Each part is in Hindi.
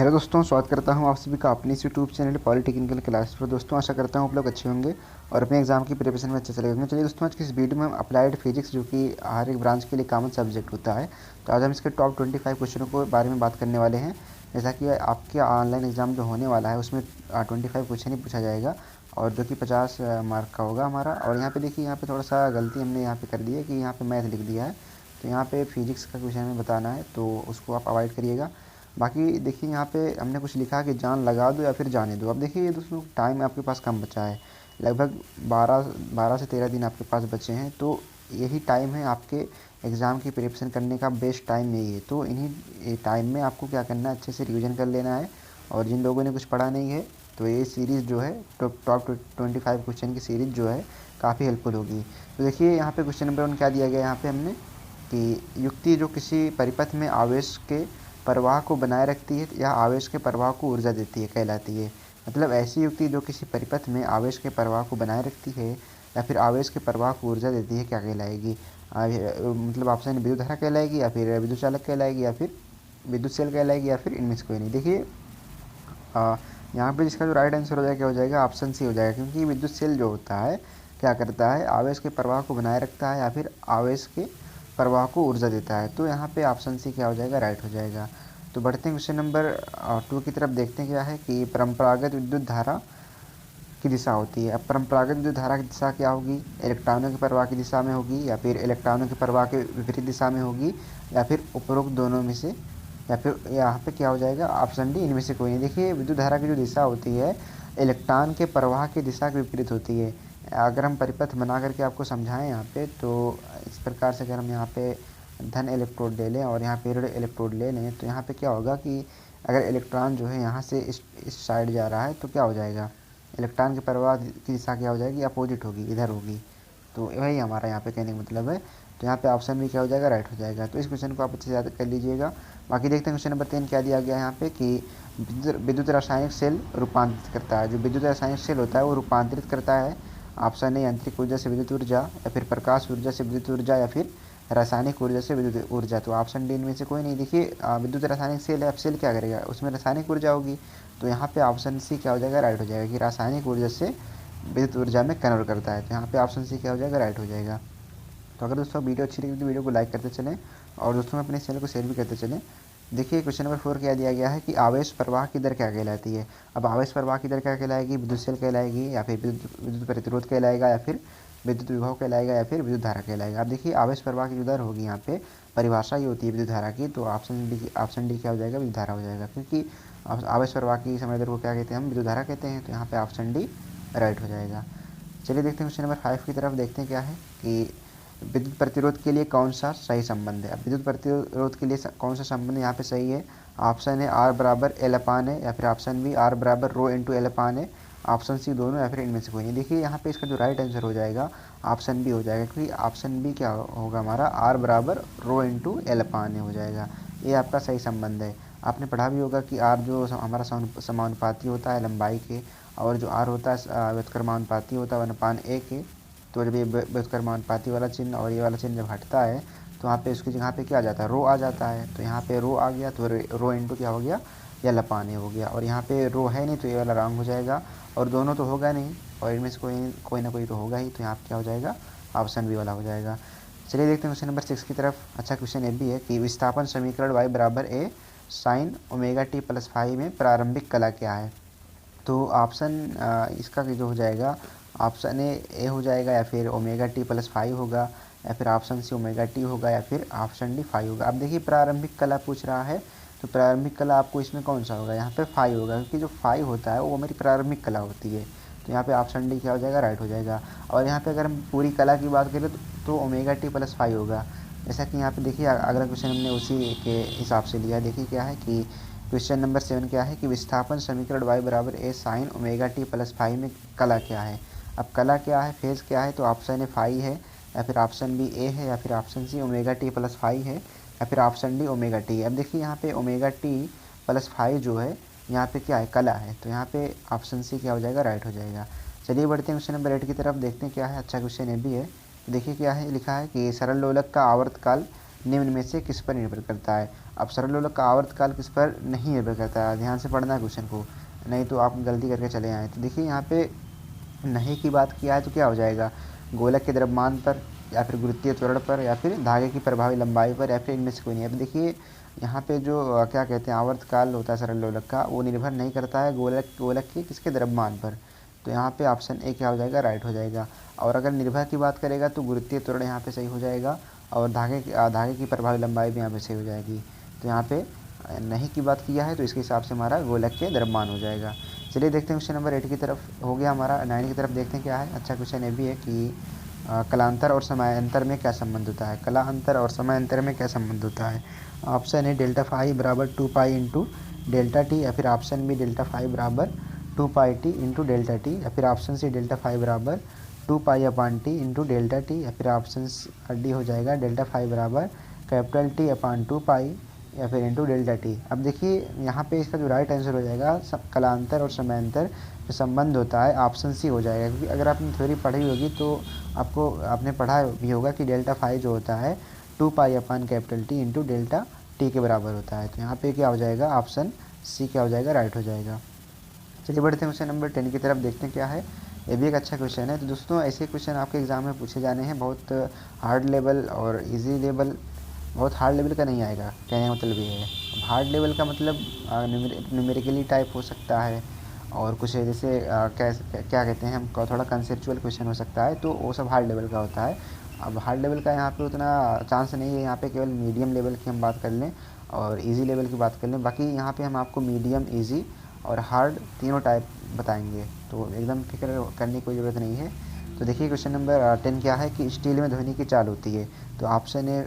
हेलो दोस्तों, स्वागत करता हूं आप सभी का अपने इस यूट्यूब चैनल पॉलिटेक्निकल क्लास पर। दोस्तों आशा करता हूं आप लोग अच्छे होंगे और अपने एग्जाम की प्रिपरेशन में अच्छे चले होंगे। चलिए दोस्तों, आज की इस वीडियो में हम अप्लाइड फिजिक्स, जो कि हर एक ब्रांच के लिए कॉमन सब्जेक्ट होता है, तो आज हम इसके टॉप 25 क्वेश्चनों के बारे में बात करने वाले हैं। जैसा कि आपके ऑनलाइन एग्जाम जो होने वाला है उसमें 25 क्वेश्चन ही पूछा जाएगा और जो कि 50 मार्क का होगा हमारा। और यहाँ पे देखिए, यहाँ पे थोड़ा सा गलती हमने यहाँ पे कर दी है कि यहाँ पे मैथ लिख दिया है, तो यहाँ पे फिजिक्स का क्वेश्चन हमें बताना है, तो उसको आप अवॉइड करिएगा। बाकी देखिए, यहाँ पे हमने कुछ लिखा कि जान लगा दो या फिर जाने दो। अब देखिए ये दोस्तों, टाइम आपके पास कम बचा है, लगभग 12 से 13 दिन आपके पास बचे हैं, तो यही टाइम है आपके एग्ज़ाम की प्रिपरेशन करने का। बेस्ट टाइम यही है, तो इन्हीं टाइम में आपको क्या करना है, अच्छे से रिविज़न कर लेना है। और जिन लोगों ने कुछ पढ़ा नहीं है, तो ये सीरीज़ जो है टॉप 25 क्वेश्चन की सीरीज़ जो है काफ़ी हेल्पफुल होगी। तो देखिए यहाँ पे क्वेश्चन नंबर 1 क्या दिया गया है यहाँ पे हमने, कि युक्ति जो किसी परिपथ में आवेश के प्रवाह को बनाए रखती है या आवेश के प्रवाह को ऊर्जा देती है कहलाती है। मतलब ऐसी युक्ति जो किसी परिपथ में आवेश के प्रवाह को बनाए रखती है या फिर आवेश के प्रवाह को ऊर्जा देती है, क्या कहलाएगी? मतलब ऑप्शन विद्युत धारा कहलाएगी, या फिर विद्युत चालक कहलाएगी, या फिर विद्युत सेल कहलाएगी, या फिर इनमें से कोई नहीं। देखिए यहाँ पे जिसका जो राइट आंसर हो जाएगा क्या हो जाएगा, ऑप्शन सी हो जाएगा, क्योंकि विद्युत सेल जो होता है क्या करता है, आवेश के प्रवाह को बनाए रखता है या फिर आवेश के प्रवाह को ऊर्जा देता है। तो यहाँ पे ऑप्शन सी क्या हो जाएगा, राइट हो जाएगा। तो बढ़ते हैं क्वेश्चन नंबर 2 की तरफ। देखते हैं क्या है कि परंपरागत विद्युत धारा की दिशा होती है। अब परंपरागत विद्युत धारा की दिशा क्या होगी, इलेक्ट्रॉनों के प्रवाह की दिशा में होगी, या फिर इलेक्ट्रॉनों के प्रवाह के विपरीत दिशा में होगी, या फिर उपरोक्त दोनों में से, या फिर यहाँ पे क्या हो जाएगा, ऑप्शन डी, इनमें से कोई नहीं। देखिए विद्युत धारा की जो दिशा होती है इलेक्ट्रॉन के प्रवाह की दिशा के विपरीत होती है। अगर हम परिपथ बना करके आपको समझाएं यहाँ पे, तो इस प्रकार से अगर हम यहाँ पे धन इलेक्ट्रोड ले लें और यहाँ पे ऋण इलेक्ट्रोड ले लें, तो यहाँ पे क्या होगा कि अगर इलेक्ट्रॉन जो है यहाँ से इस साइड जा रहा है, तो क्या हो जाएगा, इलेक्ट्रॉन के प्रवाह की दिशा क्या हो जाएगी, अपोजिट होगी, इधर होगी। तो वही हमारा यहाँ पे कहने का मतलब है। तो यहाँ पे ऑप्शन भी क्या हो जाएगा, राइट हो जाएगा। तो इस क्वेश्चन को आप अच्छे से याद कर लीजिएगा। बाकी देखते हैं क्वेश्चन नंबर 3 क्या दिया गया है यहाँ पे, कि विद्युत रासायनिक सेल रूपांतरित करता है। जो विद्युत रासायनिक सेल होता है वो रूपांतरित करता है। ऑप्शन ए, यांत्रिक ऊर्जा से विद्युत ऊर्जा, या फिर प्रकाश ऊर्जा से विद्युत ऊर्जा, या फिर रासायनिक ऊर्जा से विद्युत ऊर्जा। तो ऑप्शन डी इनमें से कोई नहीं। देखिए विद्युत रासायनिक सेल है, अब सेल क्या करेगा, उसमें रासायनिक ऊर्जा होगी, तो यहाँ पे ऑप्शन सी क्या हो जाएगा, राइट हो जाएगा, कि रासायनिक ऊर्जा से विद्युत ऊर्जा में कन्वर्ट करता है। तो यहाँ पे ऑप्शन सी क्या हो जाएगा, राइट हो जाएगा। तो अगर दोस्तों वीडियो अच्छी लगी तो वीडियो को लाइक करते चलें और दोस्तों में अपने चैनल को शेयर भी करते चलें। देखिए क्वेश्चन नंबर 4 क्या दिया गया है, कि आवेश प्रवाह की दर क्या कहलाती है। अब आवेश प्रवाह की दर क्या कहलाएगी, विद्युत सेल कहलाएगी, या फिर विद्युत प्रतिरोध कहलाएगा, या फिर विद्युत विभव कहलाएगा, या फिर विद्युत धारा कहलाएगा। अब देखिए आवेश प्रवाह की जो दर होगी, यहाँ पे परिभाषा ये होती है विद्युत धारा की, तो ऑप्शन डी क्या हो जाएगा, विद्युत धारा हो जाएगा, क्योंकि आवेश प्रवाह की समय दर को क्या कहते हैं, हम विद्युत धारा कहते हैं। तो यहाँ पे ऑप्शन डी राइट हो जाएगा। चलिए देखते हैं क्वेश्चन नंबर 5 की तरफ। देखते हैं क्या है, कि विद्युत प्रतिरोध के लिए कौन सा सही संबंध है। अब विद्युत प्रतिरोध के लिए कौन सा संबंध यहाँ पे सही है, ऑप्शन है आर बराबर एल अपान है, या फिर ऑप्शन बी आर बराबर रो इंटू एल अपान है, ऑप्शन सी दोनों, या फिर इनमें से कोई नहीं। देखिए यहाँ पे इसका जो राइट आंसर हो जाएगा ऑप्शन बी हो जाएगा, क्योंकि ऑप्शन बी क्या होगा हमारा, आर बराबर रो इंटू एल अपान हो जाएगा। ये आपका सही संबंध है। आपने पढ़ा भी होगा कि आर जो हमारा समानुपाती होता है लंबाई के, और जो आर होता है व्युत्क्रमानुपाती होता है 1/a के। तो जब ये व्युत्क्रमानुपाती वाला चिन्ह और ये वाला चिन्ह जब हटता है, तो यहाँ पे उसकी जगह पे क्या आ जाता है, रो आ जाता है। तो यहाँ पे रो आ गया, तो रो इंटू क्या हो गया, या लपाने हो गया। और यहाँ पे रो है नहीं, तो ये वाला रॉन्ग हो जाएगा, और दोनों तो होगा नहीं, और इनमें से कोई ना कोई तो होगा ही। तो यहाँ पे क्या हो जाएगा, ऑप्शन बी वाला हो जाएगा। चलिए देखते हैं क्वेश्चन नंबर 6 की तरफ। अच्छा क्वेश्चन ये भी है, कि विस्थापन समीकरण y बराबर A sine omega T plus five में प्रारंभिक कला क्या है। तो ऑप्शन इसका जो हो जाएगा, ऑप्शन ए हो जाएगा, या फिर ओमेगा टी प्लस फाइव होगा, या फिर ऑप्शन सी ओमेगा टी होगा, या फिर ऑप्शन डी फाइव होगा। अब देखिए प्रारंभिक कला पूछ रहा है, तो प्रारंभिक कला आपको इसमें कौन सा होगा, यहाँ पे फाइव होगा, क्योंकि जो फाइव होता है वो मेरी प्रारंभिक कला होती है। तो यहाँ पे ऑप्शन डी क्या हो जाएगा, राइट हो जाएगा। और यहाँ पे अगर हम पूरी कला की बात करें तो ओमेगा टी प्लस फाइव होगा। जैसा कि यहाँ पे देखिए अगला क्वेश्चन हमने उसी के हिसाब से लिया है। देखिए क्या है, कि क्वेश्चन नंबर 7 क्या है, कि विस्थापन समीकरण y बराबर A sine omega T plus five में कला क्या है। अब कला क्या है, फेज़ क्या है, तो ऑप्शन ए फाइव है, या फिर ऑप्शन बी ए है, या फिर option C omega T plus five है, या फिर ऑप्शन डी ओमेगा टी। अब देखिए यहाँ पे ओमेगा टी प्लस फाइव जो है यहाँ पे क्या है, कला है। तो यहाँ पे ऑप्शन सी क्या हो जाएगा, राइट हो जाएगा। चलिए बढ़ते हैं क्वेश्चन नंबर 8 की तरफ। देखते हैं क्या है। अच्छा क्वेश्चन ये भी है। देखिए क्या है, लिखा है कि सरल लोलक का आवर्तकाल निम्न में से किस पर निर्भर करता है। अब सरल लोलक का आवर्तकाल किस पर नहीं निर्भर करता है, ध्यान से पढ़ना है क्वेश्चन को, नहीं तो आप गलती करके चले आए। तो देखिए यहाँ पे नहीं की बात किया है तो क्या हो जाएगा, गोलक के द्रव्यमान पर या फिर गुरुत्वीय त्वरण पर या फिर धागे की प्रभावी लंबाई पर या फिर इनमें से कोई नहीं। अब देखिए यहाँ पे जो क्या कहते हैं आवर्तकाल होता है सरल लोलक का, वो निर्भर नहीं करता है गोलक के किसके द्रव्यमान पर। तो यहाँ पे ऑप्शन ए क्या हो जाएगा, राइट हो जाएगा। और अगर निर्भर की बात करेगा तो गुरुत्वीय त्वरण यहाँ पे सही हो जाएगा और धागे की प्रभावी लंबाई भी यहाँ पे सही हो जाएगी। तो यहाँ पे नहीं की बात किया है तो इसके हिसाब से हमारा गोलक के द्रव्यमान हो जाएगा। चलिए देखते हैं क्वेश्चन नंबर 8 की तरफ, हो गया हमारा 9 की तरफ देखते हैं क्या है। अच्छा क्वेश्चन ये भी है कि कलांतर और समयांतर में क्या संबंध होता है, कला अंतर और समयांतर में क्या संबंध होता है। ऑप्शन ए डेल्टा फाई बराबर 2 पाई इंटू डेल्टा टी, या फिर ऑप्शन बी डेल्टा फाई बराबर 2 pi T into delta T, या फिर ऑप्शन सी डेल्टा फाई बराबर 2 पाई अपान टी इंटू डेल्टा टी, या फिर ऑप्शन डी हो जाएगा डेल्टा फाई बराबर कैपिटल टी अपान 2 पाई या फिर इंटू डेल्टा टी। अब देखिए यहाँ पे इसका जो राइट आंसर हो जाएगा कलांतर और समयांतर जो संबंध होता है ऑप्शन सी हो जाएगा, क्योंकि अगर आपने थ्योरी पढ़ी होगी तो आपने पढ़ा भी होगा कि डेल्टा फाइव जो होता है 2 pi upon capital T into delta T के बराबर होता है। तो यहाँ पे क्या हो जाएगा, ऑप्शन सी क्या हो जाएगा, राइट हो जाएगा। चलिए बढ़ते हैं क्वेश्चन नंबर 10 की तरफ, देखते हैं क्या है। ये भी एक अच्छा क्वेश्चन है। तो दोस्तों ऐसे क्वेश्चन आपके एग्जाम में पूछे जाने हैं, बहुत हार्ड लेवल और इजी लेवल, बहुत हार्ड लेवल का नहीं आएगा, कहने का मतलब ये है। हार्ड लेवल का मतलब न्यूमेरिकली टाइप हो सकता है और कुछ जैसे क्या कहते हैं हम थोड़ा कंसेप्चुअल क्वेश्चन हो सकता है, तो वो सब हार्ड लेवल का होता है। अब हार्ड लेवल का यहाँ पे उतना चांस नहीं है, यहाँ पे केवल मीडियम लेवल की हम बात कर लें और इजी लेवल की बात कर लें। बाकी यहाँ पे हम आपको मीडियम, इजी और हार्ड तीनों टाइप बताएंगे, तो एकदम फिक्र करने की कोई ज़रूरत नहीं है। तो देखिए क्वेश्चन नंबर 10 क्या है कि स्टील में ध्वनि की चाल होती है। तो ऑप्शन ए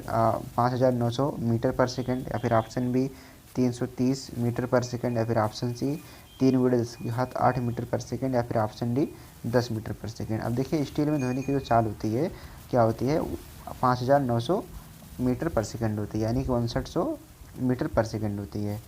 5900 मीटर पर सेकंड, या फिर ऑप्शन बी 330 मीटर पर सेकंड, या फिर ऑप्शन सी 3 × 10⁸ मीटर पर सेकंड, या फिर ऑप्शन डी 10 मीटर पर सेकंड। अब देखिए स्टील में ध्वनि की जो चाल होती है क्या होती है, 5900 मीटर पर सेकंड होती है, यानी कि 5900 मीटर पर सेकंड होती है।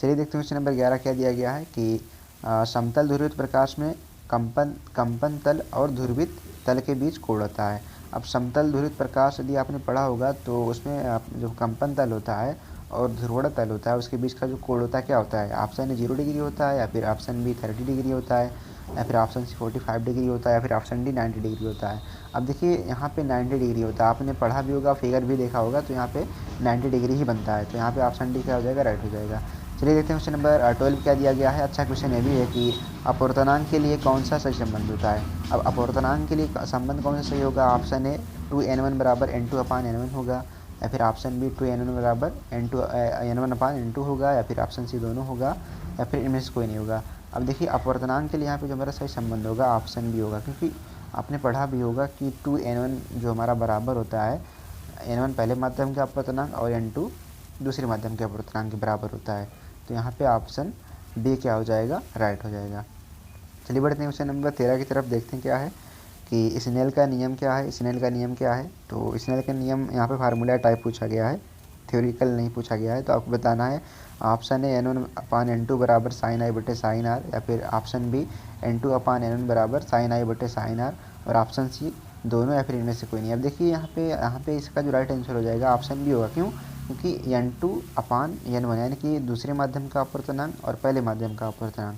चलिए देखते हैं क्वेश्चन नंबर 11 क्या दिया गया है कि समतल ध्रुवित प्रकाश में कंपन तल और ध्रुवित तल के बीच कोण होता है। अब समतल ध्रुवित प्रकाश यदि आपने पढ़ा होगा तो उसमें जो कंपन तल होता है और ध्रुवण तल होता है उसके बीच का जो कोण होता है क्या होता है, ऑप्शन ए 0 डिग्री होता है, या फिर ऑप्शन बी 30 डिग्री होता है, या फिर ऑप्शन सी 45 डिग्री होता है, या फिर ऑप्शन डी 90 डिग्री होता है। अब देखिए यहाँ पे 90 डिग्री होता है, आपने पढ़ा भी होगा, फिगर भी देखा होगा, तो यहाँ पे 90 डिग्री ही बनता है। तो यहाँ पे ऑप्शन डी क्या हो जाएगा, राइट हो जाएगा। चलिए देखते हैं क्वेश्चन नंबर 12 क्या दिया गया है। अच्छा क्वेश्चन ये भी है कि अपवर्तनांक के लिए कौन सा सही संबंध होता है। अब अपवर्तनांक के लिए संबंध कौन सा सही होगा, ऑप्शन ए 2n1 बराबर n2 अपान n1 होगा, या फिर ऑप्शन बी 2n1 बराबर n1 अपान n2 होगा, या फिर ऑप्शन सी दोनों होगा, या फिर इनमें से कोई नहीं होगा। अब देखिए अपवर्तनांक के लिए यहाँ पे जो हमारा सही संबंध होगा ऑप्शन बी होगा, क्योंकि आपने पढ़ा भी होगा कि 2n1 जो हमारा बराबर होता है n1 पहले माध्यम के अपवर्तनांक और n2 दूसरे माध्यम के अपवर्तनांक के बराबर होता है। तो यहाँ पे ऑप्शन बी क्या हो जाएगा, राइट हो जाएगा। चलिए बढ़ते हैं क्वेश्चन नंबर 13 की तरफ, देखते हैं क्या है कि स्नेल का नियम क्या है। स्नेल का नियम क्या है, तो स्नेल का नियम यहाँ पे फार्मूला टाइप पूछा गया है, थ्योरिकल नहीं पूछा गया है। तो आपको बताना है option A n1 upon n2 बराबर साइन आई बटे साइन आर, या फिर ऑप्शन बी n2 अपान n1 बराबर साइन आई बटे साइन आर, और ऑप्शन सी दोनों, या फिर इनमें से कोई नहीं। अब देखिए यहाँ पे इसका जो राइट आंसर हो जाएगा ऑप्शन बी होगा। क्यों, क्योंकि n2 अपान n1 यानी कि दूसरे माध्यम का अपवर्तनांक और पहले माध्यम का अपवर्तनांक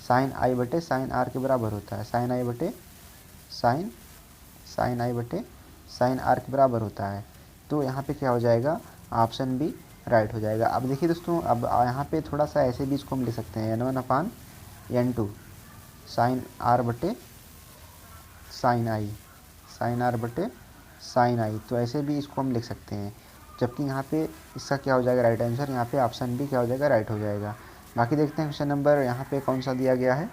साइन आई बटे साइन आर के बराबर होता है, साइन आई बटे साइन आर के बराबर होता है। तो यहाँ पे क्या हो जाएगा, ऑप्शन बी राइट हो जाएगा। अब देखिए दोस्तों, अब यहाँ पे थोड़ा सा ऐसे भी इसको हम लिख सकते हैं n1 upon n2 sine R बटे साइन आई, साइन आर बटे साइन आई, तो ऐसे भी इसको हम लिख सकते हैं। जबकि यहाँ पे इसका क्या हो जाएगा राइट आंसर, यहाँ पे ऑप्शन बी क्या हो जाएगा, राइट हो जाएगा। बाकी देखते हैं क्वेश्चन नंबर यहाँ पे कौन सा दिया गया है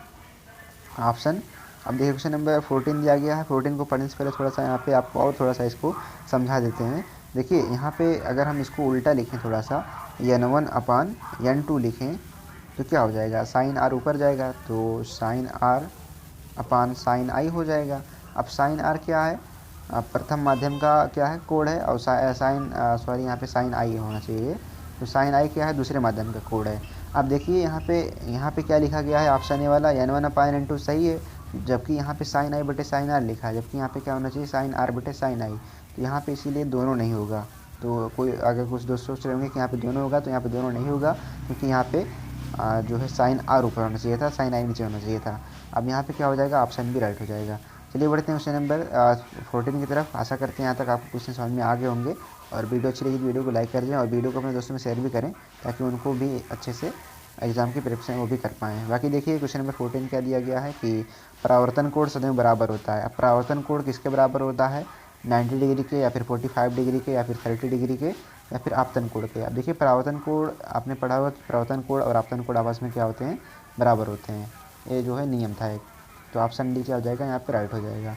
ऑप्शन। अब देखिए क्वेश्चन नंबर 14 दिया गया है। 14 को पढ़ने से पहले थोड़ा सा यहाँ पे आपको और थोड़ा सा इसको समझा देते हैं। देखिए यहाँ पे अगर हम इसको उल्टा लिखें थोड़ा सा, n1 अपान n2 लिखें तो क्या हो जाएगा, साइन आर ऊपर जाएगा तो साइन आर अपान साइन आई हो जाएगा। अब साइन आर क्या है, प्रथम माध्यम का क्या है कोड है, और यहाँ पे साइन आई होना चाहिए, तो साइन आई क्या है, दूसरे माध्यम का कोड है। अब देखिए यहाँ पे क्या लिखा गया है ऑप्शन ए वाला n1 अपान n2 सही है, जबकि यहाँ पे साइन आई बटे साइन आर लिखा है, जबकि यहाँ पे क्या होना चाहिए साइन आर बटे साइन आई, तो यहाँ पे इसीलिए दोनों नहीं होगा। तो कोई अगर कुछ दोस्त सोच रहे होंगे कि यहाँ पे दोनों होगा, तो यहाँ पे दोनों नहीं होगा, क्योंकि यहाँ पे जो है साइन आर ऊपर होना चाहिए था, साइन आई नीचे होना चाहिए था। अब यहाँ पे क्या हो जाएगा, ऑप्शन भी राइट हो जाएगा। चलिए बढ़ते हैं क्वेश्चन नंबर 14 की तरफ। आशा करते हैं यहाँ तक आपको क्वेश्चन समझ में आ गए होंगे, और वीडियो अच्छी लगी तो वीडियो को लाइक कर दें और वीडियो को अपने दोस्तों में शेयर भी करें, ताकि उनको भी अच्छे से एग्जाम की प्रिपरेशन वो भी कर पाएँ। बाकी देखिए क्वेश्चन नंबर 14 क्या दिया गया है कि परावर्तन कोण सदैव बराबर होता है। अब परावर्तन कोण किसके बराबर होता है, 90 डिग्री के, या फिर 45 डिग्री के, या फिर 30 डिग्री के, या फिर आपतन कोण के। अब देखिए परावर्तन कोण आपने पढ़ा हुआ कि परावर्तन कोण और आपतन कोण आपस में क्या होते हैं, बराबर होते हैं। ये जो है नियम था एक। तो ऑप्शन डी क्या हो जाएगा, यहाँ पे राइट हो जाएगा।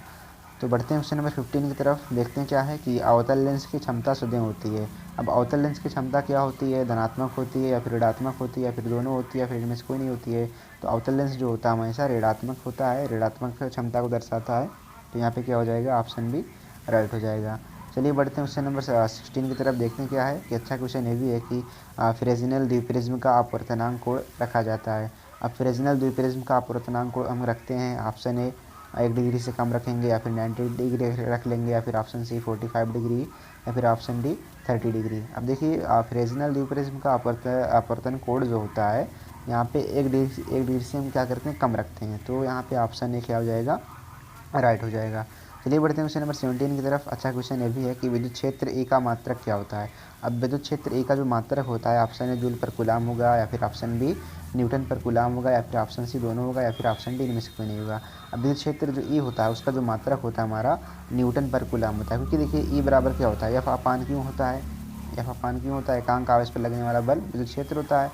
तो बढ़ते हैं क्वेश्चन नंबर 15 की तरफ। देखते हैं क्या है कि अवतल लेंस की क्षमता सदैव होती है। अब अवतल लेंस की क्षमता क्या होती है, धनात्मक होती है या फिर ऋणात्मक होती है, या फिर दोनों होती है, या फिर इनमें से कोई नहीं होती है। तो अवतल लेंस जो होता है हमेशा ऋणात्मक होता है, ऋणात्मक क्षमता को दर्शाता है। तो यहाँ पे क्या हो जाएगा, ऑप्शन बी राइट हो जाएगा। चलिए बढ़ते हैं क्वेश्चन नंबर 16 की तरफ। देखते हैं क्या है कि अच्छा क्वेश्चन ये भी है कि फ्रेजिनल द्विप्रिज्म का अपवर्तनांक कोण रखा जाता है। अब फ्रेजिनल द्विप्रिज्म का अपवर्तनांक कोण हम रखते हैं, ऑप्शन ए 1 डिग्री से कम रखेंगे, या फिर 90 डिग्री रख लेंगे, या फिर ऑप्शन सी 45 डिग्री, या फिर ऑप्शन डी 30 डिग्री। अब देखिए फ्रेजिनल द्विप्रिज्म का अपवर्तन कोण जो होता है, यहाँ पे 1 डिग्री से हम क्या करते हैं, कम रखते हैं। तो यहाँ पे ऑप्शन ए क्या हो जाएगा, राइट हो जाएगा। चलिए बढ़ते हैं क्वेश्चन नंबर 17 की तरफ। अच्छा क्वेश्चन ये भी है कि विद्युत क्षेत्र ए का मात्रक क्या होता है। अब विद्युत क्षेत्र ए का जो मात्रक होता है, ऑप्शन ए जूल पर कूलाम होगा, या फिर ऑप्शन बी न्यूटन पर कूलाम होगा, या फिर ऑप्शन सी दोनों होगा, या फिर ऑप्शन डी इनमें से कोई नहीं होगा। अब विद्युत क्षेत्र जो ई होता है उसका जो मात्रक होता है हमारा न्यूटन पर कूलाम होता है, क्योंकि देखिए ई बराबर क्या होता है, एफ अपान क्यों होता है, एफ अपान क्यों होता है, एकांक आवेश पर लगने वाला बल विद्युत क्षेत्र होता है।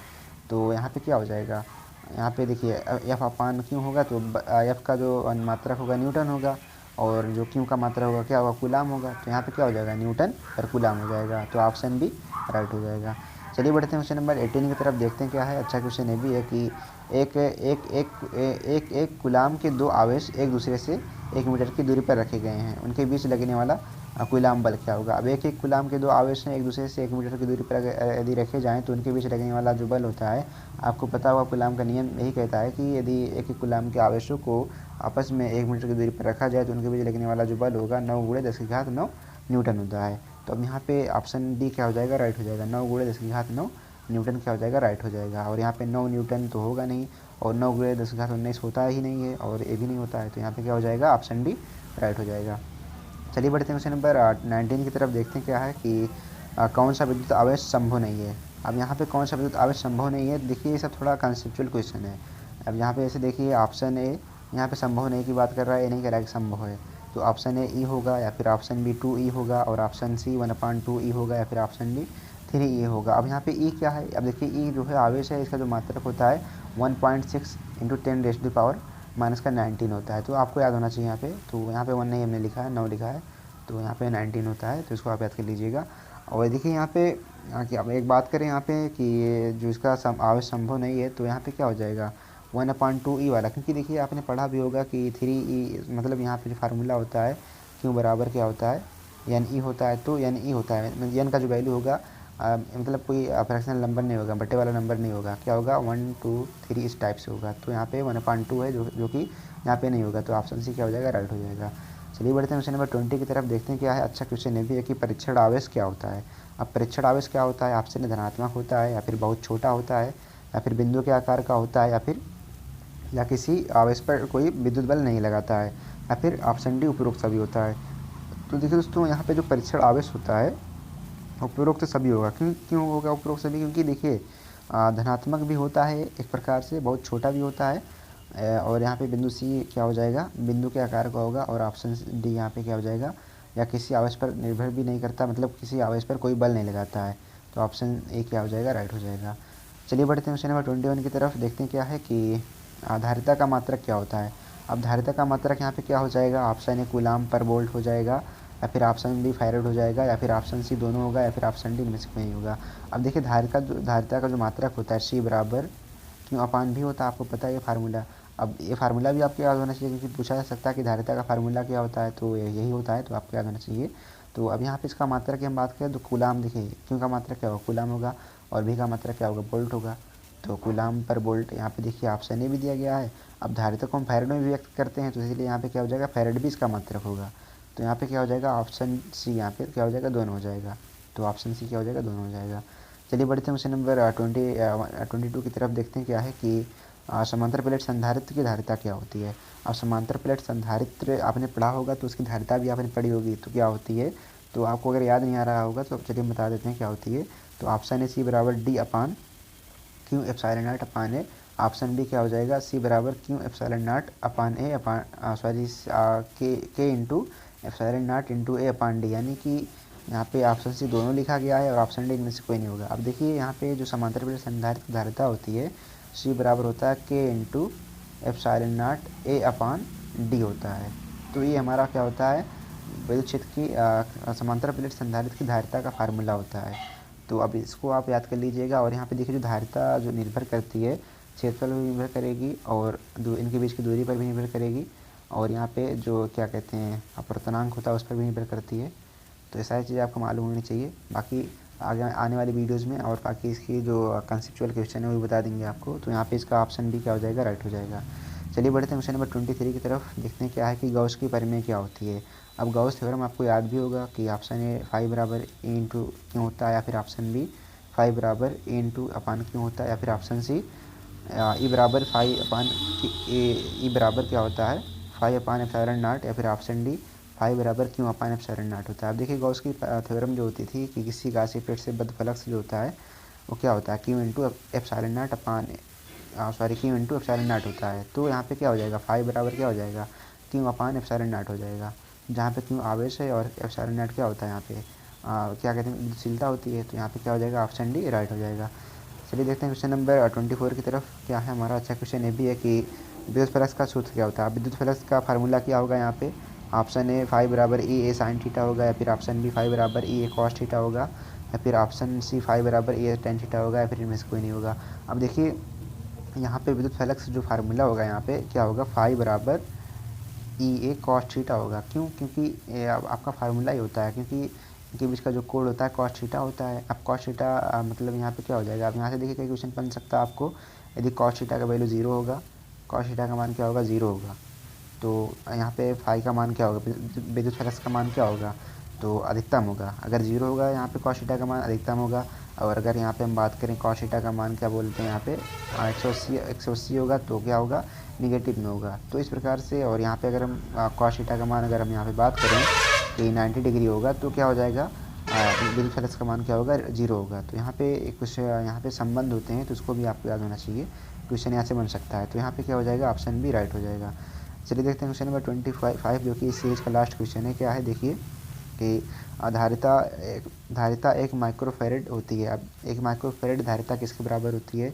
तो यहाँ पे क्या हो जाएगा, यहाँ पे देखिए एफ अपान क्यों होगा, तो एफ का जो मात्रक होगा न्यूटन होगा, और जो क्यू का मात्रा होगा क्या होगा, कूलाम होगा। तो यहाँ पे क्या हो जाएगा, न्यूटन पर कूलाम हो जाएगा। तो ऑप्शन बी राइट हो जाएगा। चलिए बढ़ते हैं क्वेश्चन नंबर 18 की तरफ। देखते हैं क्या है। अच्छा क्वेश्चन ये भी है कि एक एक एक एक एक कूलाम के दो आवेश एक दूसरे से 1 मीटर की दूरी पर रखे गए हैं, उनके बीच लगने वाला कूलाम बल क्या होगा। अब एक एक कूलाम के दो आवेश हैं एक दूसरे से 1 मीटर की दूरी पर यदि रखे जाएँ, तो उनके बीच लगने वाला जो बल होता है, आपको पता होगा कूलाम का नियम यही कहता है कि यदि एक एक कूलाम के आवेशों को आपस में 1 मीटर की दूरी पर रखा जाए, तो उनके बीच लगने वाला जो बल होगा 9 × 10⁻9 न्यूटन होता है। तो अब यहाँ पे ऑप्शन डी क्या हो जाएगा, राइट हो जाएगा। 9 × 10⁻9 न्यूटन क्या हो जाएगा, राइट हो जाएगा। और यहाँ पे 9 न्यूटन तो होगा नहीं, और 9 × 10⁻19 होता ही नहीं है, और ए भी नहीं होता है। तो यहाँ पे क्या हो जाएगा, ऑप्शन डी राइट हो जाएगा। चलिए बढ़ते हैं क्वेश्चन नंबर 19 की तरफ। देखते हैं क्या है कि कौन सा विद्युत आवेश संभव नहीं है। अब यहाँ पे कौन सा विद्युत आवेश संभव नहीं है, देखिए ये सब थोड़ा कंसेप्चुअल क्वेश्चन है। अब यहाँ पे ऐसे देखिए ऑप्शन ए यहाँ पे संभव नहीं की बात कर रहा है, ये नहीं कह रहा है कि संभव है। तो ऑप्शन ए ई होगा, या फिर ऑप्शन बी 2 ई होगा, और ऑप्शन सी 1/2 ई होगा, या फिर ऑप्शन डी 3 ई होगा। अब यहाँ पे ई क्या है, अब देखिए ई जो है आवेश है, इसका जो मात्रक होता है 1.6 × 10⁻⁻19 होता है। तो आपको याद होना चाहिए यहाँ पे। तो यहाँ पे 1 नहीं हमने लिखा है, 9 लिखा है, तो यहाँ पे 19 होता है। तो इसको आप याद कर लीजिएगा। और देखिए यहाँ पे कि अब एक बात करें यहाँ पे कि ये जो इसका आवेश संभव नहीं है, तो यहाँ पे क्या हो जाएगा 1/2 ई वाला, क्योंकि देखिए आपने पढ़ा भी होगा कि 3 ई मतलब यहाँ पे जो फार्मूला होता है क्यों बराबर क्या होता है, एन ई होता है। तो एन ई होता है, एन का जो वैल्यू होगा मतलब कोई फ्रैक्शनल नंबर नहीं होगा, बटे वाला नंबर नहीं होगा, क्या होगा 1 2 3 इस टाइप से होगा। तो यहाँ पे 1/2 है जो कि यहाँ पे नहीं होगा। तो ऑप्शन सी क्या हो जाएगा, राइट हो जाएगा। चलिए बढ़ते हैं क्वेश्चन नंबर 20 की तरफ। देखते हैं क्या है। अच्छा क्वेश्चन ये भी है कि परीक्षण आवेश क्या होता है। अब परीक्षण आवेश क्या होता है, ऑप्शन धनात्मक होता है, या फिर बहुत छोटा होता है, या फिर बिंदु के आकार का होता है, या किसी आवेश पर कोई विद्युत बल नहीं लगाता है, या फिर ऑप्शन डी उपरोक्त सभी होता है। तो देखिए दोस्तों यहाँ पे जो परीक्षण आवेश होता है उपरोक्त सभी होगा। क्यों होगा उपरोक्त सभी, क्योंकि देखिए धनात्मक भी होता है एक प्रकार से, बहुत छोटा भी होता है, और यहाँ पे बिंदु सी क्या हो जाएगा, बिंदु के आकार का होगा, और ऑप्शन डी यहाँ पे क्या हो जाएगा, या किसी आवेश पर निर्भर भी नहीं करता, मतलब किसी आवेश पर कोई बल नहीं लगाता है। तो ऑप्शन ए क्या हो जाएगा, राइट हो जाएगा। चलिए बढ़ते हैं क्वेश्चन नंबर 21 की तरफ। देखते हैं क्या है कि धारिता का मात्रक क्या होता है। अब धारिता का मात्रक यहाँ पे क्या हो जाएगा, ऑप्शन ए कूलाम पर वोल्ट हो जाएगा, या फिर ऑप्शन बी फैरेड हो जाएगा, या फिर ऑप्शन सी दोनों होगा, या फिर ऑप्शन डी इनमें से कोई नहीं होगा। अब देखिए धारिता का जो मात्रक होता है सी बराबर क्यों अपान भी होता है, आपको पता है ये फार्मूला। अब ये फार्मूला भी आपको याद होना चाहिए, क्योंकि पूछा जा सकता है कि धारिता का फार्मूला क्या होता है, तो यही होता है, तो आपको याद होना चाहिए। तो अब यहाँ पे इसका मात्रक की हम बात करें तो कूलाम, देखिए क्यों का मात्रक क्या होगा, कूलाम होगा, और भी का मात्रक क्या होगा, वोल्ट होगा। तो कूलाम पर वोल्ट यहाँ पे देखिए ऑप्शन ए भी दिया गया है। अब धारिता को हम फैरेड में भी व्यक्त करते हैं, तो इसलिए यहाँ पे क्या हो जाएगा, फैरेड भी इसका मात्रक होगा। तो यहाँ पे क्या हो जाएगा, ऑप्शन सी यहाँ पे क्या हो जाएगा, दोनों हो जाएगा। तो ऑप्शन सी क्या हो जाएगा, दोनों हो जाएगा। चलिए बढ़ते हैं क्वेश्चन नंबर 22 की तरफ। देखते हैं क्या है कि समांतर प्लेट संधारित्र की धारिता क्या होती है। अब समांतर प्लेट संधारित्र आपने पढ़ा होगा तो उसकी धारिता भी आपने पढ़ी होगी, तो क्या होती है, तो आपको अगर याद नहीं आ रहा होगा तो चलिए बता देते हैं क्या होती है। तो ऑप्शन ए सी बराबर D upon Q epsilon naught upon A. Option B क्या हो जाएगा, सी बराबर Q epsilon naught upon A upon sorry K into epsilon naught into A upon D, यानी कि यहाँ पे ऑप्शन सी दोनों लिखा गया है और ऑप्शन डी इनमें से कोई नहीं होगा। अब देखिए यहाँ पे जो समांतर प्लेट संधारित्र धारिता होती है सी बराबर होता है के into epsilon not a upon D होता है। तो ये हमारा क्या होता है, विद्युत क्षेत्र की समांतर प्लेट संधारित्र की धारिता का फार्मूला होता है। तो अब इसको आप याद कर लीजिएगा। और यहाँ पे देखिए जो धारिता जो निर्भर करती है क्षेत्रफल पर भी निर्भर करेगी और इनके बीच की दूरी पर भी निर्भर करेगी, और यहाँ पे जो क्या कहते हैं अपवर्तनांक होता है उस पर भी निर्भर करती है। तो ये सारी चीज़ें आपको मालूम होनी चाहिए। बाकी आगे आने वाली वीडियोज़ में और बाकी इसकी जो कंसेप्चुअल क्वेश्चन है वो भी बता देंगे आपको। तो यहाँ पे इसका ऑप्शन भी क्या हो जाएगा, राइट हो जाएगा। चलिए बढ़ते हैं क्वेश्चन नंबर 23 की तरफ। देखते हैं क्या है कि गॉस की परिमेय क्या होती है। अब गॉस थ्योरम आपको याद भी होगा कि ऑप्शन ए 5 बराबर ए इंटू क्यों होता है, या फिर ऑप्शन बी 5 बराबर ए इंटू अपान क्यों होता है, या फिर ऑप्शन सी ई बराबर 5 अपान ई बराबर क्या होता है 5 अपान एप्सिलॉन नॉट, या फिर ऑप्शन डी 5 बराबर क्यों अपान एप्सिलॉन नॉट होता है। अब देखिए गॉस की थ्योरम जो होती थी कि किसी गासी प्लेट से बद्ध फ्लक्स जो होता है वो क्या होता है Q into epsilon naught upon sorry Q into epsilon not होता है। तो यहाँ पे क्या हो जाएगा 5 बराबर क्या हो जाएगा क्यू अपान एप्सिलॉन नॉट हो जाएगा, जहाँ पे क्यू आवेश है और एप्सिलॉन नॉट क्या होता है यहाँ पे क्या कहते हैं विद्युतशीलता होती है। तो यहाँ पे क्या हो जाएगा, ऑप्शन डी राइट हो जाएगा। चलिए देखते हैं क्वेश्चन नंबर 24 की तरफ। क्या है हमारा, अच्छा क्वेश्चन ये भी है कि विद्युत फ्लक्स का सूत्र क्या होता है। विद्युत फ्लक्स का फार्मूला क्या होगा यहाँ पे, ऑप्शन ए 5 बराबर ई ए साइन थीटा होगा, या फिर ऑप्शन बी 5 बराबर ई ए कॉस थीटा होगा, या फिर ऑप्शन सी 5 बराबर ई ए टेन थीटा होगा, या फिर इनमें से कोई नहीं होगा। अब देखिए यहाँ पे विद्युत फ्लक्स जो फार्मूला होगा यहाँ पे क्या होगा 5 बराबर ई ए कॉस थीटा होगा। क्यों, क्योंकि आपका फार्मूला ही होता है, क्योंकि इनके बीच का जो कोड होता है कॉस थीटा होता है। अब कॉस थीटा मतलब यहाँ पे क्या हो जाएगा, अब यहाँ से देखिए कई क्वेश्चन बन सकता है आपको। यदि कॉस थीटा का वैल्यू 0 होगा, कॉस थीटा का मान क्या होगा 0 होगा, तो यहाँ पे फाई का मान क्या होगा, विद्युत फ्लक्स का मान क्या होगा, तो अधिकतम होगा। अगर 0 होगा यहाँ पे कॉस थीटा का मान अधिकतम होगा, और अगर यहाँ पे हम बात करें कॉस थीटा का मान क्या बोलते हैं यहाँ पे 180 होगा, तो क्या होगा निगेटिव में होगा। तो इस प्रकार से, और यहाँ पे अगर हम कॉस थीटा का मान अगर हम यहाँ पे बात करें कि 90 डिग्री होगा, तो क्या हो जाएगा विद्युत फ्लक्स का मान क्या होगा 0 होगा। तो यहाँ पे कुछ यहाँ पे संबंध होते हैं, तो उसको भी आपको याद होना चाहिए। क्वेश्चन यहाँ से बन सकता है। तो यहाँ पे क्या हो जाएगा, ऑप्शन बी राइट हो जाएगा। चलिए देखते हैं क्वेश्चन नंबर 25 जो कि इस सीरीज़ का लास्ट क्वेश्चन है। क्या है देखिए कि धारिता 1 माइक्रोफेरेड होती है। अब 1 माइक्रोफेरेड धारिता किसके बराबर होती है,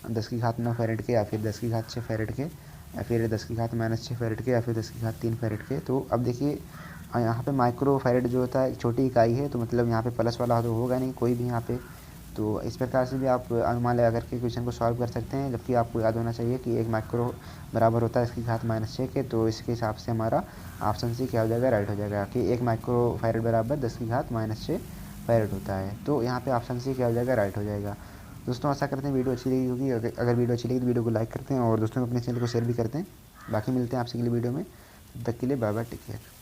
10⁻9 फेरेड के, या फिर 10⁻6 फेरेड के, या फिर 10⁻−6 फेरेड के, या फिर 10⁻3 फेरेड के। तो अब देखिए यहाँ पे माइक्रोफेरेड जो होता है एक छोटी इकाई है, तो मतलब यहाँ पे प्लस वाला तो होगा नहीं कोई भी यहाँ पे। तो इस प्रकार से भी आप अनुमान लगा करके क्वेश्चन को सॉल्व कर सकते हैं, जबकि आपको याद होना चाहिए कि 1 माइक्रो बराबर होता है 10⁻6 के। तो इसके हिसाब से हमारा ऑप्शन सी क्या हो जाएगा, राइट हो जाएगा कि 1 माइक्रो फेरेड बराबर 10⁻6 फेरेड होता है। तो यहाँ पे ऑप्शन सी क्या हो जाएगा, राइट हो जाएगा। दोस्तों आशा करते हैं वीडियो अच्छी लगी होगी। अगर वीडियो अच्छी लगी तो वीडियो को लाइक करते हैं और दोस्तों को अपने चैनल को शेयर भी करते हैं। बाकी मिलते हैं आपसे अगली वीडियो में, तब तक के लिए बाय बाय, टेक केयर।